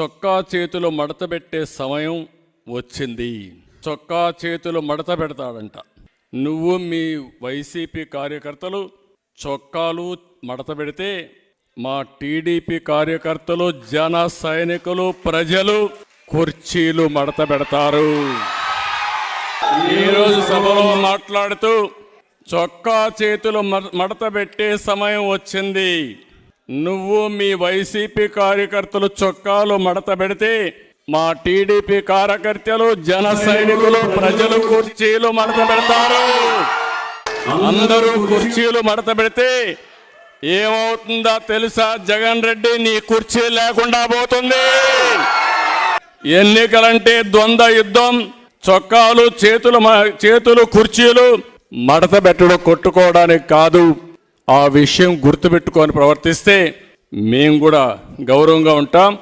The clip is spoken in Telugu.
చొక్కా చేతులు మడత పెట్టే సమయం వచ్చింది. చొక్కా చేతులు మడత పెడతాడంట. నువ్వు మీ వైసీపీ కార్యకర్తలు చొక్కాలు మడత పెడితే మా టీడీపీ కార్యకర్తలు, జన సైనికులు, ప్రజలు కుర్చీలు మడత పెడతారు. ఈరోజు సభలో మాట్లాడుతూ చొక్కా చేతులు మడత పెట్టే సమయం వచ్చింది. నువ్వు మీ వైసీపీ కార్యకర్తలు చొక్కాలు మడత పెడితే మా టీడీపీ కార్యకర్తలు, జన సైనికులు, ప్రజలు కుర్చీలు మడత పెడతారు. అందరూ కుర్చీలు మడత పెడితే ఏమవుతుందో తెలుసా? జగన్ రెడ్డి నీ కుర్చీ లేకుండా పోతుంది. ఎన్నికలంటే ద్వంద్వ యుద్ధం. చొక్కాలు చేతులు కుర్చీలు మడత పెట్టడం కొట్టుకోవడానికి కాదు. ఆ విషయం గుర్తుపెట్టుకొని ప్రవర్తిస్తే మేము కూడా గౌరవంగా ఉంటాం.